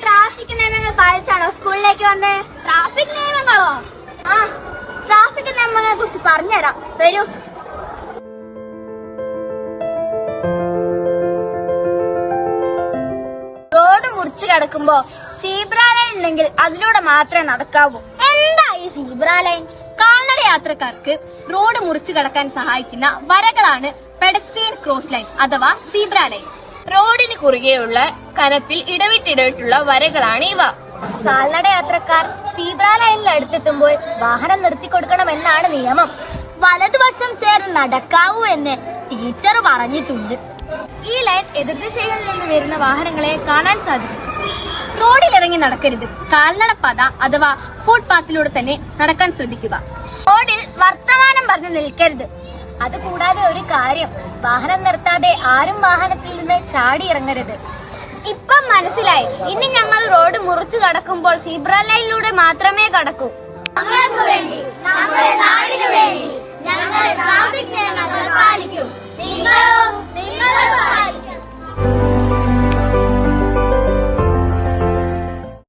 Traffic നിയമങ്ങൾ പാലിച്ചാണോ സ്കൂളിലേക്ക് വന്നേ? ട്രാഫിക് നിയമങ്ങളോ? ആ, ട്രാഫിക് നിയമങ്ങളെ കുറിച്ച് പറഞ്ഞുതരാം, വരൂ. റോഡ് മുറിച്ചു കിടക്കുമ്പോ സീബ്ര ലൈൻ ഉണ്ടെങ്കിൽ അതിലൂടെ മാത്രമേ നടക്കാവൂ. എന്താ ഈ സീബ്ര ലൈൻ? കാൽനട യാത്രക്കാർക്ക് റോഡ് മുറിച്ചു കടക്കാൻ സഹായിക്കുന്ന വരകളാണ് പെഡസ്ട്രിയൻ ക്രോസ് ലൈൻ അഥവാ സീബ്ര ലൈൻ. റോഡിന് കുറുകെയുള്ള കനത്തിൽ ഇടവിട്ടിടവിട്ടുള്ള വരകളാണ് ഇവ. കാൽനട യാത്രക്കാർ സീബ്ര ലൈനിൽ അടുത്തെത്തുമ്പോൾ വാഹനം നിർത്തിക്കൊടുക്കണമെന്നാണ് നിയമം. വലതുവശം ചേർന്ന് നടക്കാവൂ എന്ന് ടീച്ചർ പറഞ്ഞിട്ടുണ്ട്. ഈ ലൈൻ എതിർദിശകളിൽ നിന്ന് വരുന്ന വാഹനങ്ങളെ കാണാൻ സാധിക്കും. റോഡിലിറങ്ങി നടക്കരുത്. കാൽനടപ്പാത അഥവാ ഫുട്പാത്തിലൂടെ തന്നെ നടക്കാൻ ശ്രദ്ധിക്കുക. റോഡിൽ വർത്തമാനം പറഞ്ഞു നിൽക്കരുത്. അതുകൂടാതെ ഒരു കാര്യം, വാഹനം നിർത്താതെ ആരും വാഹനത്തിൽ നിന്ന് ചാടി ഇറങ്ങരുത്. ഇപ്പം മനസ്സിലായി. ഇനി ഞങ്ങൾ റോഡ് മുറിച്ചു കടക്കുമ്പോൾ സീബ്ര ലൈനിലൂടെ മാത്രമേ കടക്കൂ.